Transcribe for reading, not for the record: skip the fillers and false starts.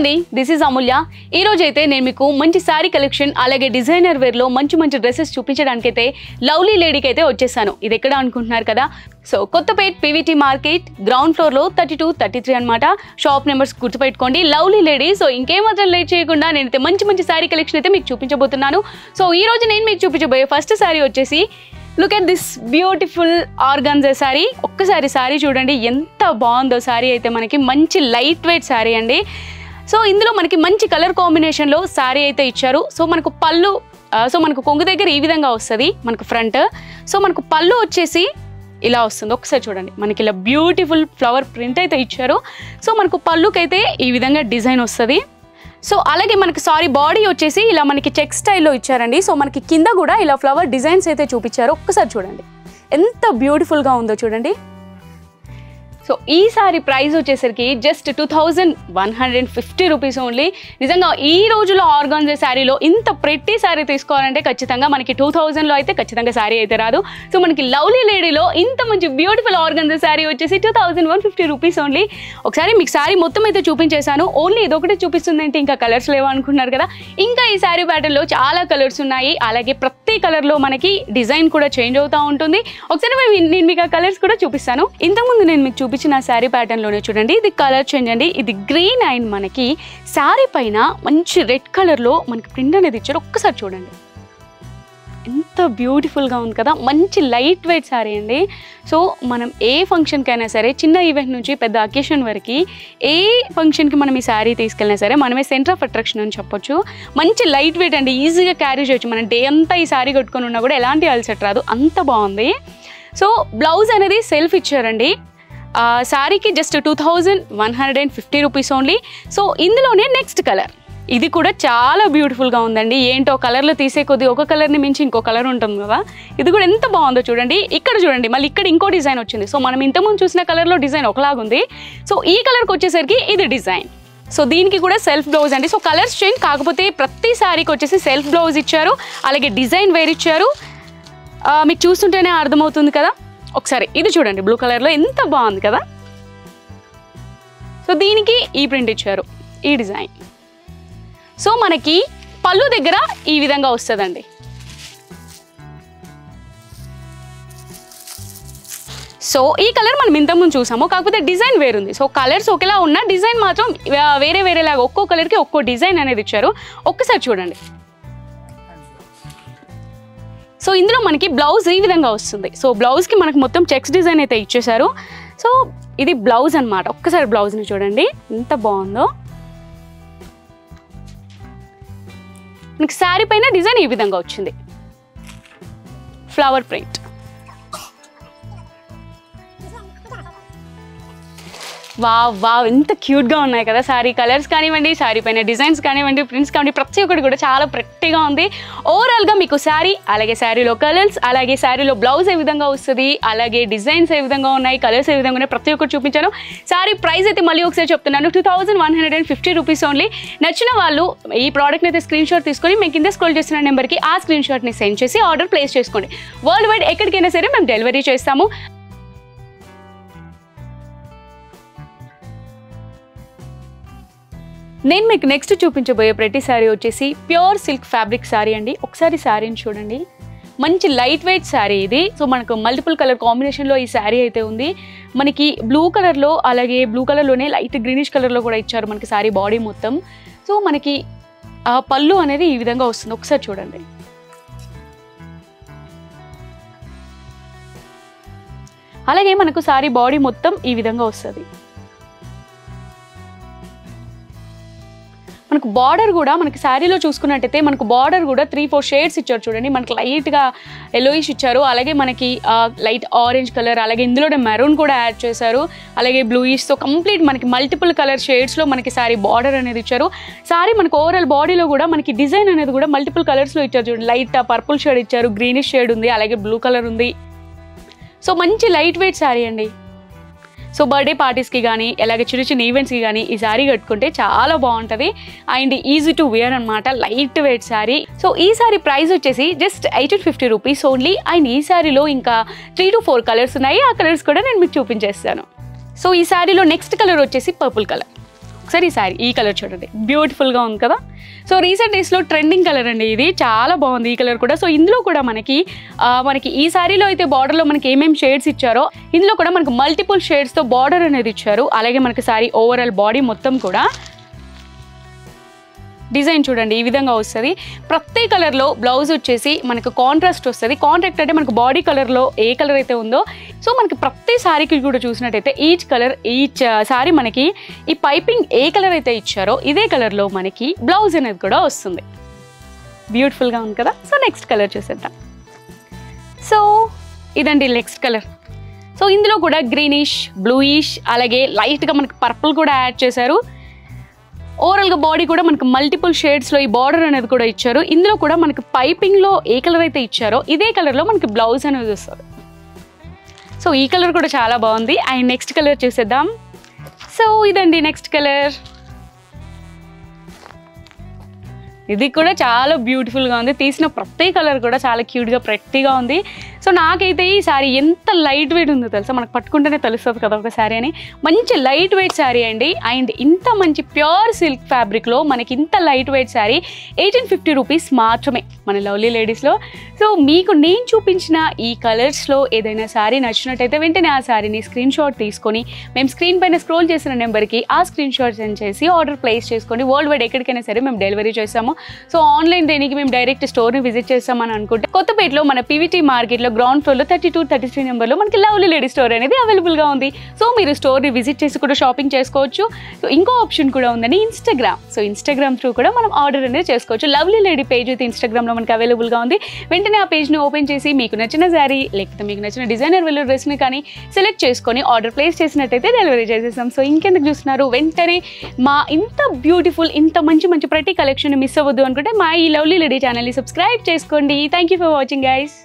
అండి, this is అమూల్య. ఈ రోజు అయితే నేను మీకు మంచి సారీ కలెక్షన్ అలాగే డిజైనర్ వేర్ లో మంచి మంచి డ్రెస్సెస్ చూపించడానికైతే లవ్లీ లేడీకి అయితే వచ్చేసాను. ఇది ఎక్కడ అనుకుంటున్నారు కదా, so Kothapet PVT market ground floor లో 32, 33 అనమాట. షాప్ నెంబర్స్ గుర్తుపెట్టుకోండి, లవ్లీ లేడీ. సో ఇంకేమాత్రం లేట్ చేయకుండా నేనైతే మంచి మంచి సారీ కలెక్షన్ అయితే మీకు చూపించబోతున్నాను. సో ఈ రోజు నేను మీకు చూపించబోయే ఫస్ట్ సారీ వచ్చేసి look at this beautiful organza sari. ఒక్కసారి శారీ చూడండి ఎంత బాగుందో. శారీ అయితే మనకి మంచి లైట్ వెయిట్ శారీ అండి. సో ఇందులో మనకి మంచి కలర్ కాంబినేషన్లో శారీ అయితే ఇచ్చారు. సో మనకు పళ్ళు, సో మనకు కొంగు దగ్గర ఈ విధంగా వస్తుంది మనకు ఫ్రంట్. సో మనకు పళ్ళు వచ్చేసి ఇలా వస్తుంది. ఒకసారి చూడండి, మనకి ఇలా బ్యూటిఫుల్ ఫ్లవర్ ప్రింట్ అయితే ఇచ్చారు. సో మనకు పళ్ళుకైతే ఈ విధంగా డిజైన్ వస్తుంది. సో అలాగే మనకి బాడీ వచ్చేసి ఇలా మనకి చెక్ స్టైల్లో ఇచ్చారండి. సో మనకి కింద కూడా ఇలా ఫ్లవర్ డిజైన్స్ అయితే చూపించారు. ఒక్కసారి చూడండి ఎంత బ్యూటిఫుల్గా ఉందో చూడండి. సో ఈ సారీ ప్రైస్ వచ్చేసరికి జస్ట్ 2150 రూపీస్ ఓన్లీ. నిజంగా ఈ రోజులో ఆర్గాన్జా శారీలో ఇంత ప్రెట్టి శారీ తీసుకోవాలంటే ఖచ్చితంగా మనకి 2000లో అయితే ఖచ్చితంగా శారీ అయితే రాదు. సో మనకి లవ్లీ లేడీలో ఇంత మంచి బ్యూటిఫుల్ ఆర్గాన్జా శారీ వచ్చేసి 2150 రూపీస్ ఓన్లీ. ఒకసారి మీకు శారీ మొత్తం అయితే చూపించేశాను. ఓన్లీ ఇదొకటి చూపిస్తుంది అంటే ఇంకా కలర్స్ లేవు అనుకుంటున్నారు కదా, ఇంకా ఈ శారీ ప్యాటర్న్లో చాలా కలర్స్ ఉన్నాయి. అలాగే ప్రతి కలర్లో మనకి డిజైన్ కూడా చేంజ్ అవుతూ ఉంటుంది. ఒకసారి నేను మీకు ఆ కలర్స్ కూడా చూపిస్తాను. ఇంతకుముందు నేను మీకు చూపించిన శారీ ప్యాటర్న్ లోనే చూడండి, ఇది కలర్ చేంజ్ అండి. ఇది గ్రీన్ అండ్ మనకి శారీ పైన మంచి రెడ్ కలర్ లో మనకి ప్రింట్ అనేది ఇచ్చారు. ఒక్కసారి చూడండి ఎంత బ్యూటిఫుల్ గా ఉంది కదా, మంచి లైట్ వెయిట్ శారీ అండి. సో మనం ఏ ఫంక్షన్ కైనా సరే, చిన్న ఈవెంట్ నుంచి పెద్ద అకేషన్ వరకు ఏ ఫంక్షన్ కి మనం ఈ శారీ తీసుకెళ్ళినా సరే మనమే సెంటర్ ఆఫ్ అట్రాక్షన్ అని చెప్పొచ్చు. మంచి లైట్ వెయిట్ అండి, ఈజీగా క్యారీ చేయొచ్చు. మనం డే అంతా ఈ శారీ కట్టుకొని ఉన్నా కూడా ఎలాంటి అలసట రాదు, అంత బాగుంది. సో బ్లౌజ్ అనేది సెల్ఫ్ ఇచ్చారండి. శారీకి జస్ట్ 2150 రూపీస్ ఓన్లీ. సో ఇందులోనే నెక్స్ట్ కలర్, ఇది కూడా చాలా బ్యూటిఫుల్గా ఉందండి. ఏంటో కలర్లో తీసే కొద్ది ఒక కలర్ని మించి ఇంకో కలర్ ఉంటుంది కదా, ఇది కూడా ఎంత బాగుందో చూడండి. ఇక్కడ చూడండి, మళ్ళీ ఇక్కడ ఇంకో డిజైన్ వచ్చింది. సో మనం ఇంతకుముందు చూసిన కలర్లో డిజైన్ ఒకలాగుంది. సో ఈ కలర్కి వచ్చేసరికి ఇది డిజైన్. సో దీనికి కూడా సెల్ఫ్ బ్లౌజ్ అండి. సో కలర్స్ చేంజ్, కాకపోతే ప్రతి శారీకి వచ్చేసి సెల్ఫ్ బ్లౌజ్ ఇచ్చారు, అలాగే డిజైన్ వేర్ ఇచ్చారు. మీకు చూస్తుంటేనే అర్థమవుతుంది కదా. ఒకసారి ఇది చూడండి, బ్లూ కలర్లో ఎంత బాగుంది కదా. సో దీనికి ఈ ప్రింట్ ఇచ్చారు, ఈ డిజైన్. సో మనకి పళ్ళు దగ్గర ఈ విధంగా వస్తుందండి. సో ఈ కలర్ మనం ఇంతకుముందు చూసాము, కాకపోతే డిజైన్ వేరుంది. సో కలర్స్ ఒకేలా ఉన్నా డిజైన్ మాత్రం వేరే వేరేలాగా ఒక్కో కలర్కి ఒక్కో డిజైన్ అనేది ఇచ్చారు. ఒక్కసారి చూడండి. సో ఇందులో మనకి బ్లౌజ్ ఈ విధంగా వస్తుంది. సో బ్లౌజ్కి మనకు మొత్తం చెక్స్ డిజైన్ అయితే ఇచ్చేసారు. సో ఇది బ్లౌజ్ అనమాట. ఒక్కసారి బ్లౌజ్ని చూడండి ఎంత బాగుందో. మనకి శారీ పైన డిజైన్ ఈ విధంగా వచ్చింది, ఫ్లవర్ ప్రింట్. వావ్ ఎంత క్యూట్గా ఉన్నాయి కదా. శారీ కలర్స్ కానివ్వండి, శారీ పైన డిజైన్స్ కానివ్వండి, ప్రింట్స్ కానివ్వండి, ప్రతి ఒక్కటి కూడా చాలా ప్రెట్టిగా ఉంది. ఓవరాల్గా మీకు శారీ, అలాగే శారీలో కలర్స్, అలాగే శారీలో బ్లౌజ్ ఏ విధంగా వస్తుంది, అలాగే డిజైన్స్ ఏ విధంగా ఉన్నాయి, కలర్స్ ఏ విధంగా ఉన్నాయి, ప్రతి ఒక్కటి చూపించాను. శారీ ప్రైస్ అయితే మళ్ళీ ఒకసారి చెప్తున్నాను, 2150 రూపీస్ ఓన్లీ. నచ్చిన వాళ్ళు ఈ ప్రోడక్ట్ని అయితే స్క్రీన్ షాట్ తీసుకొని మేము కింద స్క్రోల్ చేసిన నెంబర్కి ఆ స్క్రీన్ షాట్ని సెండ్ చేసి ఆర్డర్ ప్లేస్ చేసుకోండి. వరల్డ్ వైడ్ ఎక్కడికైనా సరే మేము డెలివరీ చేస్తాము. నేను మీకు నెక్స్ట్ చూపించబోయే ప్రతి శారీ వచ్చేసి ప్యూర్ సిల్క్ ఫ్యాబ్రిక్ శారీ అండి. ఒకసారి శారీని చూడండి, మంచి లైట్ వెయిట్ శారీ ఇది. సో మనకు మల్టిపుల్ కలర్ కాంబినేషన్లో ఈ శారీ అయితే ఉంది. మనకి బ్లూ కలర్లో, అలాగే బ్లూ కలర్లోనే లైట్ గ్రీనిష్ కలర్లో కూడా ఇచ్చారు మనకి శారీ బాడీ మొత్తం. సో మనకి ఆ పళ్ళు అనేది ఈ విధంగా వస్తుంది. ఒకసారి చూడండి. అలాగే మనకు శారీ బాడీ మొత్తం ఈ విధంగా వస్తుంది. మనకు బార్డర్ కూడా మనకి శారీలో చూసుకున్నట్టయితే మనకు బార్డర్ కూడా 3-4 షేడ్స్ ఇచ్చారు చూడండి. మనకి లైట్గా ఎల్లోయిష్ ఇచ్చారు, అలాగే మనకి లైట్ ఆరెంజ్ కలర్, అలాగే ఇందులోనే మెరూన్ కూడా యాడ్ చేశారు, అలాగే బ్లూయిష్. సో కంప్లీట్ మనకి మల్టిపుల్ కలర్ షేడ్స్లో మనకి శారీ బార్డర్ అనేది ఇచ్చారు. శారీ మనకు ఓవరాల్ బాడీలో కూడా మనకి డిజైన్ అనేది కూడా మల్టిపుల్ కలర్స్లో ఇచ్చారు చూడండి. లైట్ పర్పుల్ షేడ్ ఇచ్చారు, గ్రీనిష్ షేడ్ ఉంది, అలాగే బ్లూ కలర్ ఉంది. సో మంచి లైట్ వెయిట్ శారీ అండి. సో బర్త్డే పార్టీస్కి కానీ, అలాగే చిన్న చిన్న ఈవెంట్స్కి కానీ ఈ శారీ కట్టుకుంటే చాలా బాగుంటుంది అండ్ ఈజీ టు వేర్ అనమాట, లైట్ వెయిట్ శారీ. సో ఈ శారీ ప్రైస్ వచ్చేసి జస్ట్ 1850 రూపీస్ ఓన్లీ. అండ్ ఈ శారీలో ఇంకా 3 to 4 కలర్స్ ఉన్నాయి, ఆ కలర్స్ కూడా నేను మీకు చూపించేస్తాను. సో ఈ శారీలో నెక్స్ట్ కలర్ వచ్చేసి పర్పుల్ కలర్. ఒకసారి ఈ శారీ ఈ కలర్ చూడండి, బ్యూటిఫుల్గా ఉంది కదా. సో రీసెంట్ డేస్లో ట్రెండింగ్ కలర్ అండి ఇది, చాలా బాగుంది ఈ కలర్ కూడా. సో ఇందులో కూడా మనకి ఈ శారీలో అయితే బార్డర్లో మనకి ఏమేమి షేడ్స్ ఇచ్చారో ఇందులో కూడా మనకు మల్టిపుల్ షేడ్స్తో బార్డర్ అనేది ఇచ్చారు. అలాగే మనకి శారీ ఓవరాల్ బాడీ మొత్తం కూడా డిజైన్ చూడండి ఈ విధంగా వస్తుంది. ప్రతి కలర్లో బ్లౌజ్ వచ్చేసి మనకు కాంట్రాస్ట్ వస్తుంది. కాంట్రాక్ట్ అంటే మనకు బాడీ కలర్లో ఏ కలర్ అయితే ఉందో, సో మనకి ప్రతి శారీకి కూడా చూసినట్టయితే ఈచ్ శారీ మనకి ఈ పైపింగ్ ఏ కలర్ అయితే ఇచ్చారో ఇదే కలర్లో మనకి బ్లౌజ్ అనేది కూడా వస్తుంది. బ్యూటిఫుల్గా ఉంది కదా. సో నెక్స్ట్ కలర్ చూసేద్దాం. సో ఇదండి నెక్స్ట్ కలర్. సో ఇందులో కూడా గ్రీనిష్, బ్లూయిష్, అలాగే లైట్గా మనకి పర్పుల్ కూడా యాడ్ చేశారు. ఓవరాల్గా బాడీ కూడా మనకు మల్టిపుల్ షేడ్స్లో ఈ బార్డర్ అనేది కూడా ఇచ్చారు. ఇందులో కూడా మనకి పైపింగ్లో ఏ కలర్ అయితే ఇచ్చారో ఇదే కలర్లో మనకి బ్లౌజ్ అనేది వస్తుంది. సో ఈ కలర్ కూడా చాలా బాగుంది. అండ్ నెక్స్ట్ కలర్ చూసేద్దాం. సో ఇదండి నెక్స్ట్ కలర్. ఇది కూడా చాలా బ్యూటిఫుల్గా ఉంది. తీసిన ప్రతి కలర్ కూడా చాలా క్యూట్గా ప్రెట్టీగా ఉంది. సో నాకైతే ఈ శారీ ఎంత లైట్ వెయిట్ ఉందో తెలుసా, మనకు పట్టుకుంటేనే తెలుస్తుంది కదా ఒక శారీ అని. మంచి లైట్ వెయిట్ శారీ అండి. అండ్ ఇంత మంచి ప్యూర్ సిల్క్ ఫ్యాబ్రిక్లో మనకి ఇంత లైట్ వెయిట్ శారీ 1850 రూపీస్ మాత్రమే మన లవ్లీ లేడీస్లో. సో మీకు నేను చూపించిన ఈ కలర్స్లో ఏదైనా శారీ నచ్చినట్టయితే వెంటనే ఆ శారీని స్క్రీన్ షాట్ తీసుకొని మేము స్క్రీన్ పైన స్క్రోల్ చేసిన నెంబర్కి ఆ స్క్రీన్ షాట్ సెండ్ చేసి ఆర్డర్ ప్లేస్ చేసుకోండి. వరల్డ్ వైడ్ ఎక్కడికైనా సరే మేము డెలివరీ చేస్తాము. సో ఆన్లైన్ దేనికి మేము డైరెక్ట్ స్టోర్ని విజిట్ చేస్తామని అనుకుంటే కొత్తపేటలో మన పీవీటీ మార్కెట్లో గ్రౌండ్ ఫ్లోర్లో 32-33 నెంబర్లో మనకి లవ్లీ లేడీ స్టోర్ అనేది అవైలబుల్గా ఉంది. సో మీరు స్టోర్ని విజిట్ చేసి కూడా షాపింగ్ చేసుకోవచ్చు. సో ఇంకో ఆప్షన్ కూడా ఉందని ఇన్స్టాగ్రామ్. సో ఇన్స్టాగ్రామ్ త్రూ కూడా మనం ఆర్డర్ అనేది చేసుకోవచ్చు. లవ్లీ లేడీ పేజ్ అయితే ఇన్స్టాగ్రామ్లో మనకి అవైలబుల్గా ఉంది. వెంటనే ఆ పేజ్ని ఓపెన్ చేసి మీకు నచ్చిన శారీ లేకపోతే మీకు నచ్చిన డిజైనర్ వెల్ డ్రెస్ని కానీ సెలెక్ట్ చేసుకొని ఆర్డర్ ప్లేస్ చేసినట్టయితే డెలివరీ చేసేస్తాం. సో ఇంకెందుకు చూస్తున్నారు, వెంటనే మా ఇంత బ్యూటిఫుల్ ఇంత మంచి మంచి ప్రతి కలెక్షన్ మిస్ అవ్వద్దు అనుకుంటే మా ఈ లవ్లీ లేడీ ఛానల్ని సబ్స్క్రైబ్ చేసుకోండి. Thank you for watching guys.